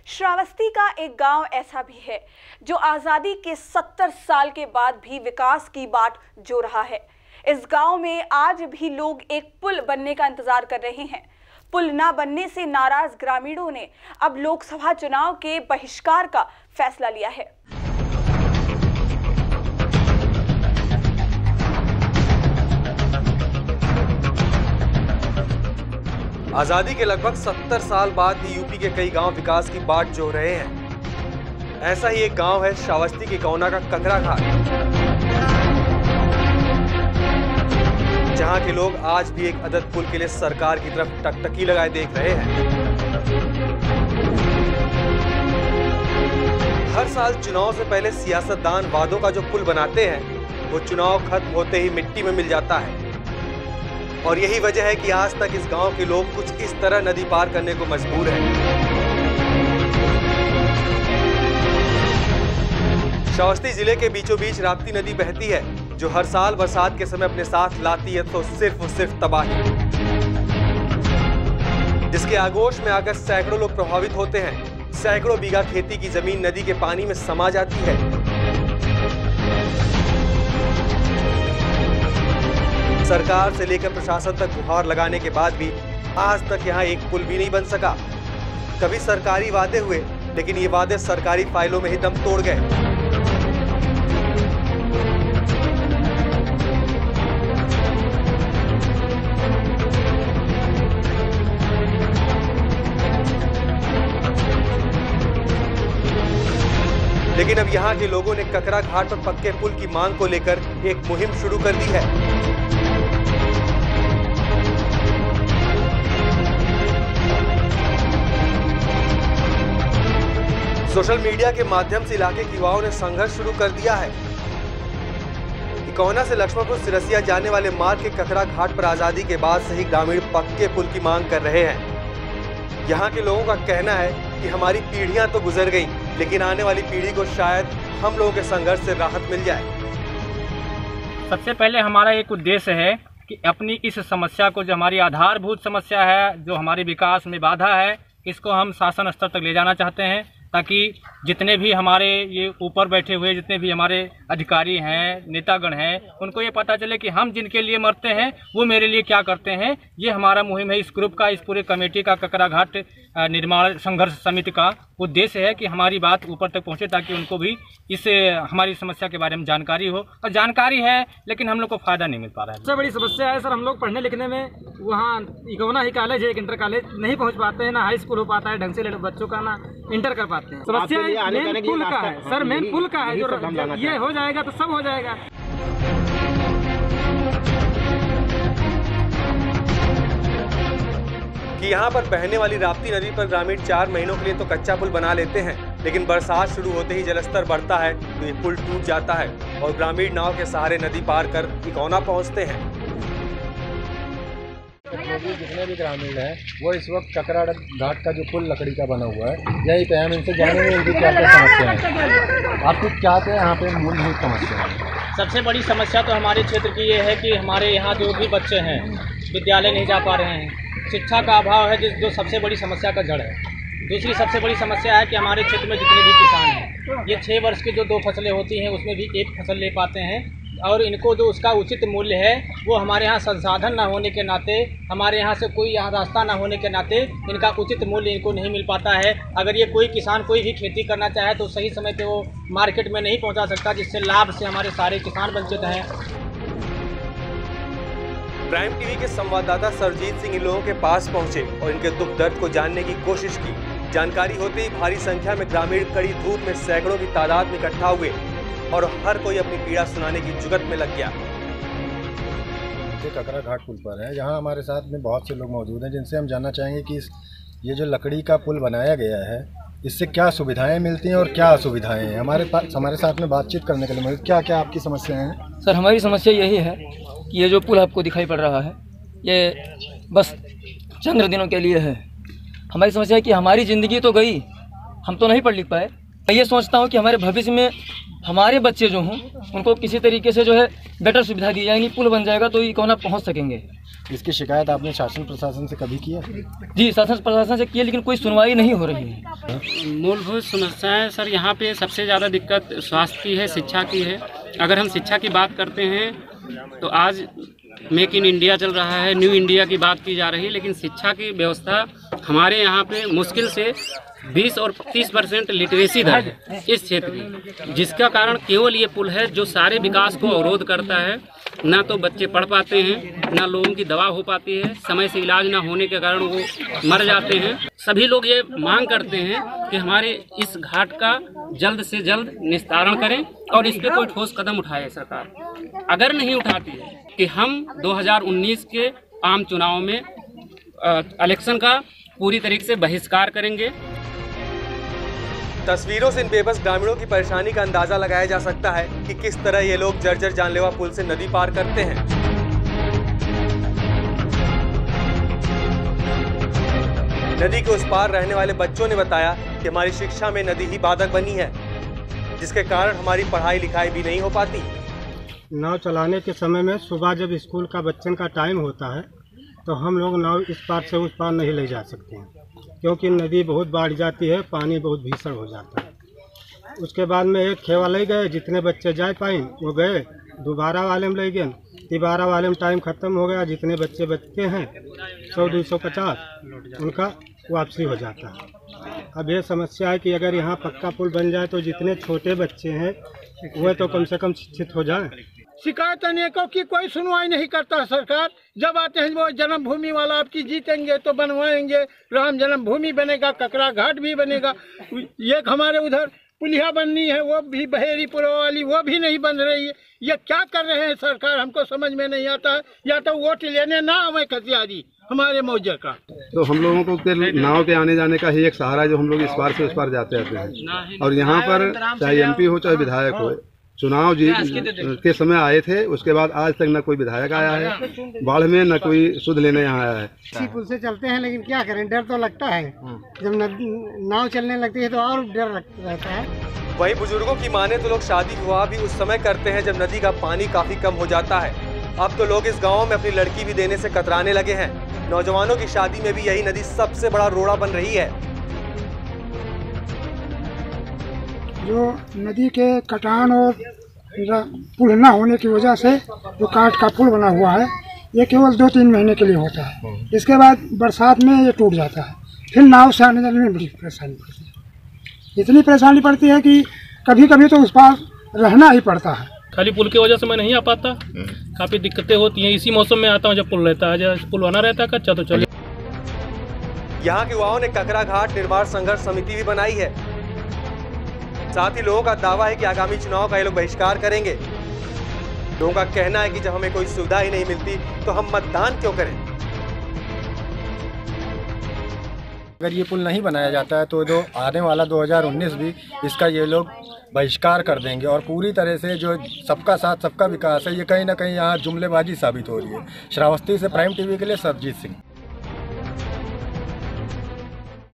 श्रावस्ती का एक गांव ऐसा भी है जो आज़ादी के 70 साल के बाद भी विकास की बाट जो रहा है। इस गांव में आज भी लोग एक पुल बनने का इंतजार कर रहे हैं। पुल ना बनने से नाराज ग्रामीणों ने अब लोकसभा चुनाव के बहिष्कार का फैसला लिया है। आजादी के लगभग 70 साल बाद भी यूपी के कई गांव विकास की बाट जोह रहे हैं। ऐसा ही एक गांव है श्रावस्ती के कौना का ककरा घाट, जहां के लोग आज भी एक अदद पुल के लिए सरकार की तरफ टकटकी लगाए देख रहे हैं। हर साल चुनाव से पहले सियासतदान वादों का जो पुल बनाते हैं वो चुनाव खत्म होते ही मिट्टी में मिल जाता है। और यही वजह है कि आज तक इस गांव के लोग कुछ इस तरह नदी पार करने को मजबूर हैं। श्रावस्ती जिले के बीचों बीच राप्ती नदी बहती है, जो हर साल बरसात के समय अपने साथ लाती है तो सिर्फ और सिर्फ तबाही, जिसके आगोश में आकर सैकड़ों लोग प्रभावित होते हैं। सैकड़ों बीघा खेती की जमीन नदी के पानी में समा जाती है। सरकार से लेकर प्रशासन तक गुहार लगाने के बाद भी आज तक यहाँ एक पुल भी नहीं बन सका। कभी सरकारी वादे हुए, लेकिन ये वादे सरकारी फाइलों में ही दम तोड़ गए। लेकिन अब यहाँ के लोगों ने ककरा घाट पर पक्के पुल की मांग को लेकर एक मुहिम शुरू कर दी है। सोशल मीडिया के माध्यम से इलाके के युवाओं ने संघर्ष शुरू कर दिया है। इकौना से लक्ष्मणपुर सिरसिया जाने वाले मार्ग के ककरा घाट पर आजादी के बाद से ही ग्रामीण पक्के पुल की मांग कर रहे हैं। यहाँ के लोगों का कहना है कि हमारी पीढ़ियां तो गुजर गई, लेकिन आने वाली पीढ़ी को शायद हम लोगों के संघर्ष से राहत मिल जाए। सबसे पहले हमारा एक उद्देश्य है कि अपनी इस समस्या को, जो हमारी आधारभूत समस्या है, जो हमारे विकास में बाधा है, इसको हम शासन स्तर तक ले जाना चाहते हैं, ताकि जितने भी हमारे ये ऊपर बैठे हुए जितने भी हमारे अधिकारी हैं, नेतागण हैं, उनको ये पता चले कि हम जिनके लिए मरते हैं वो मेरे लिए क्या करते हैं। ये हमारा मुहिम है। इस ग्रुप का, इस पूरे कमेटी का, ककरा घाट निर्माण संघर्ष समिति का उद्देश्य है कि हमारी बात ऊपर तक पहुंचे, ताकि उनको भी इस हमारी समस्या के बारे में जानकारी हो। और जानकारी है, लेकिन हम लोग को फायदा नहीं मिल पा रहा है। सबसे बड़ी समस्या है सर, हम लोग पढ़ने लिखने में वहाँ इकौना ही कॉलेज है, एक इंटर कॉलेज नहीं पहुँच पाते हैं, ना हाई स्कूल हो पाता है ढंग से बच्चों का, ना इंटर कर पाते हैं। समस्या मेन पुल का है सर, मेन पुल का है। जो ये हो जाएगा तो सब हो जाएगा। कि यहाँ पर बहने वाली राप्ती नदी पर ग्रामीण 4 महीनों के लिए तो कच्चा पुल बना लेते हैं, लेकिन बरसात शुरू होते ही जलस्तर बढ़ता है तो ये पुल टूट जाता है और ग्रामीण नाव के सहारे नदी पार कर इकौना पहुँचते हैं। जितने भी ग्रामीण हैं वो इस वक्त ककरा घाट का जो पुल लकड़ी का बना हुआ है, यही पे हम इनसे जानेंगे इनकी क्या क्या समस्या है। आपको क्या क्या यहाँ पे मूलभूत समस्या है? सबसे बड़ी समस्या तो हमारे क्षेत्र की ये है कि हमारे यहाँ जो भी बच्चे हैं विद्यालय नहीं जा पा रहे हैं। शिक्षा का अभाव है जो सबसे बड़ी समस्या का जड़ है। दूसरी सबसे बड़ी समस्या है कि हमारे क्षेत्र में जितने भी किसान हैं, ये 6 वर्ष की जो 2 फसलें होती हैं उसमें भी 1 फसल ले पाते हैं, और इनको जो उसका उचित मूल्य है वो हमारे यहाँ संसाधन ना होने के नाते, हमारे यहाँ से कोई यहाँ रास्ता ना होने के नाते इनका उचित मूल्य इनको नहीं मिल पाता है। अगर ये कोई किसान कोई भी खेती करना चाहे तो सही समय पे वो मार्केट में नहीं पहुँचा सकता, जिससे लाभ से हमारे सारे किसान वंचित हैं। प्राइम टीवी के संवाददाता सरजीत सिंह इन लोगों के पास पहुंचे और इनके दुख दर्द को जानने की कोशिश की। जानकारी होते ही भारी संख्या में ग्रामीण कड़ी धूप में सैकड़ों की तादाद में इकट्ठा हुए और हर कोई अपनी पीड़ा सुनाने की जुगत में लग गया। ककरा घाट पुल पर है, जहां हमारे साथ में बहुत से लोग मौजूद हैं, जिनसे हम जानना चाहेंगे कि ये जो लकड़ी का पुल बनाया गया है, इससे क्या सुविधाएं मिलती हैं और क्या असुविधाएं हैं। हमारे साथ में बातचीत करने के लिए क्या क्या आपकी समस्याएं हैं? सर, हमारी समस्या यही है कि ये जो पुल आपको दिखाई पड़ रहा है, ये बस चंद दिनों के लिए है। हमारी समस्या है कि हमारी ज़िंदगी तो गई, हम तो नहीं पढ़ लिख पाए, मैं ये सोचता हूँ कि हमारे भविष्य में हमारे बच्चे जो हों उनको किसी तरीके से जो है बेटर सुविधा दी जाएगी, पुल बन जाएगा तो इकोना पहुँच सकेंगे। इसकी शिकायत आपने शासन प्रशासन से कभी किया? जी, शासन प्रशासन से किया, लेकिन कोई सुनवाई नहीं हो रही है। मूलभूत समस्याएं सर यहाँ पे सबसे ज़्यादा दिक्कत स्वास्थ्य की है, शिक्षा की है। अगर हम शिक्षा की बात करते हैं तो आज मेक इन इंडिया चल रहा है, न्यू इंडिया की बात की जा रही है, लेकिन शिक्षा की व्यवस्था हमारे यहाँ पे मुश्किल से 20 और 30% लिटरेसी दर है इस क्षेत्र की, जिसका कारण केवल ये पुल है जो सारे विकास को अवरोध करता है। ना तो बच्चे पढ़ पाते हैं, ना लोगों की दवा हो पाती है, समय से इलाज ना होने के कारण वो मर जाते हैं। सभी लोग ये मांग करते हैं कि हमारे इस घाट का जल्द से जल्द निस्तारण करें और इस पर कोई ठोस कदम उठाए सरकार। अगर नहीं उठाती है कि हम 2019 के आम चुनाव में इलेक्शन का पूरी तरीके से बहिष्कार करेंगे। तस्वीरों से इन बेबस ग्रामीणों की परेशानी का अंदाजा लगाया जा सकता है कि किस तरह ये लोग जर्जर जानलेवा पुल से नदी पार करते हैं। नदी के उस पार रहने वाले बच्चों ने बताया कि हमारी शिक्षा में नदी ही बाधक बनी है, जिसके कारण हमारी पढ़ाई लिखाई भी नहीं हो पाती। नाव चलाने के समय में सुबह जब स्कूल का बच्चन का टाइम होता है तो हम लोग नाव इस पार से उस पार नहीं ले जा सकते हैं, क्योंकि नदी बहुत बढ़ जाती है, पानी बहुत भीषण हो जाता है। उसके बाद में एक खेवा ले गए, जितने बच्चे जा पाए वो गए, दोबारा वाले में ले गए, तिबारा वाले में टाइम ख़त्म हो गया। जितने बच्चे बचते हैं 100-250 उनका वापसी हो जाता है। अब ये समस्या है कि अगर यहाँ पक्का पुल बन जाए तो जितने छोटे बच्चे हैं वह तो कम से कम शिक्षित हो जाएं। शिकायत अनेकों की, कोई सुनवाई नहीं करता सरकार। जब आते हैं वो जन्मभूमि वाला आपकी जीतेंगे तो बनवाएंगे, राम जन्मभूमि बनेगा, ककरा घाट भी बनेगा, ये हमारे उधर पुलिया बननी है वो भी बहेरीपुर वाली वो भी नहीं बन रही है। ये क्या कर रहे हैं सरकार, हमको समझ में नहीं आता है। या तो वोट लेने ना हमें खतियारी हमारे मौजे का। तो हम लोगों को नाव के आने जाने का ही एक सहारा, जो हम लोग इस पार से उस पार जाते रहते हैं। और यहाँ पर चाहे MP हो चाहे विधायक हो, चुनाव के समय आए थे, उसके बाद आज तक न कोई विधायक आया है, बाढ़ में न कोई सुध लेने यहाँ आया है। इसी पुल से चलते हैं, लेकिन क्या करें, डर तो लगता है। जब नाव चलने लगती है तो और डर रहता है। वहीं बुजुर्गों की माने तो लोग शादी विवाह भी उस समय करते हैं जब नदी का पानी काफी कम हो जाता है। अब तो लोग इस गाँव में अपनी लड़की भी देने से कतराने लगे हैं। नौजवानों की शादी में भी यही नदी सबसे बड़ा रोड़ा बन रही है। जो नदी के कटान और पुल न होने की वजह से जो काट का पुल बना हुआ है ये केवल 2-3 महीने के लिए होता है। इसके बाद बरसात में ये टूट जाता है, फिर नाव से आने जाने में बड़ी परेशानी पड़ती है। इतनी परेशानी पड़ती है कि कभी कभी तो उस पार रहना ही पड़ता है। खाली पुल की वजह से मैं नहीं आ पाता, काफ़ी दिक्कतें होती हैं। इसी मौसम में आता हूँ जब पुल रहता है, जब पुल बना रहता है कच्चा तो चलिए। यहाँ के युवाओं ने ककरा घाट निर्माण संघर्ष समिति भी बनाई है। साथ ही लोगों का दावा है कि आगामी चुनाव का ये लोग बहिष्कार करेंगे। लोगों का कहना है कि जब हमें कोई सुविधा ही नहीं मिलती तो हम मतदान क्यों करें। अगर ये पुल नहीं बनाया जाता है तो जो आने वाला 2019 भी इसका ये लोग बहिष्कार कर देंगे और पूरी तरह से जो सबका साथ सबका विकास है ये कहीं ना कहीं यहाँ जुमलेबाजी साबित हो रही है। श्रावस्ती से प्राइम TV के लिए सरजीत सिंह।